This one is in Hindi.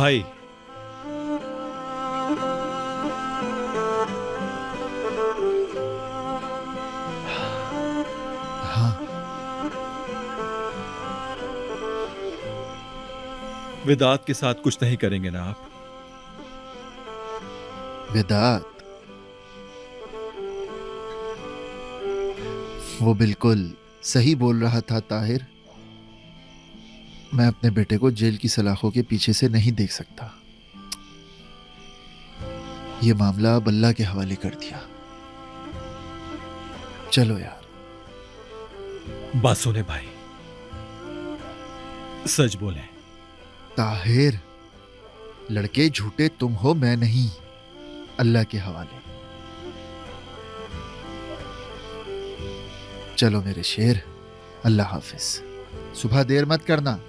भाई, हाँ। विदात के साथ कुछ नहीं करेंगे ना आप? वेदात, वो बिल्कुल सही बोल रहा था ताहिर। मैं अपने बेटे को जेल की सलाखों के पीछे से नहीं देख सकता। ये मामला अब अल्लाह के हवाले कर दिया। चलो यार। बात सुने भाई, सच बोले। ताहिर, लड़के झूठे तुम हो, मैं नहीं। अल्लाह के हवाले। चलो मेरे शेर, अल्लाह हाफिज। सुबह देर मत करना।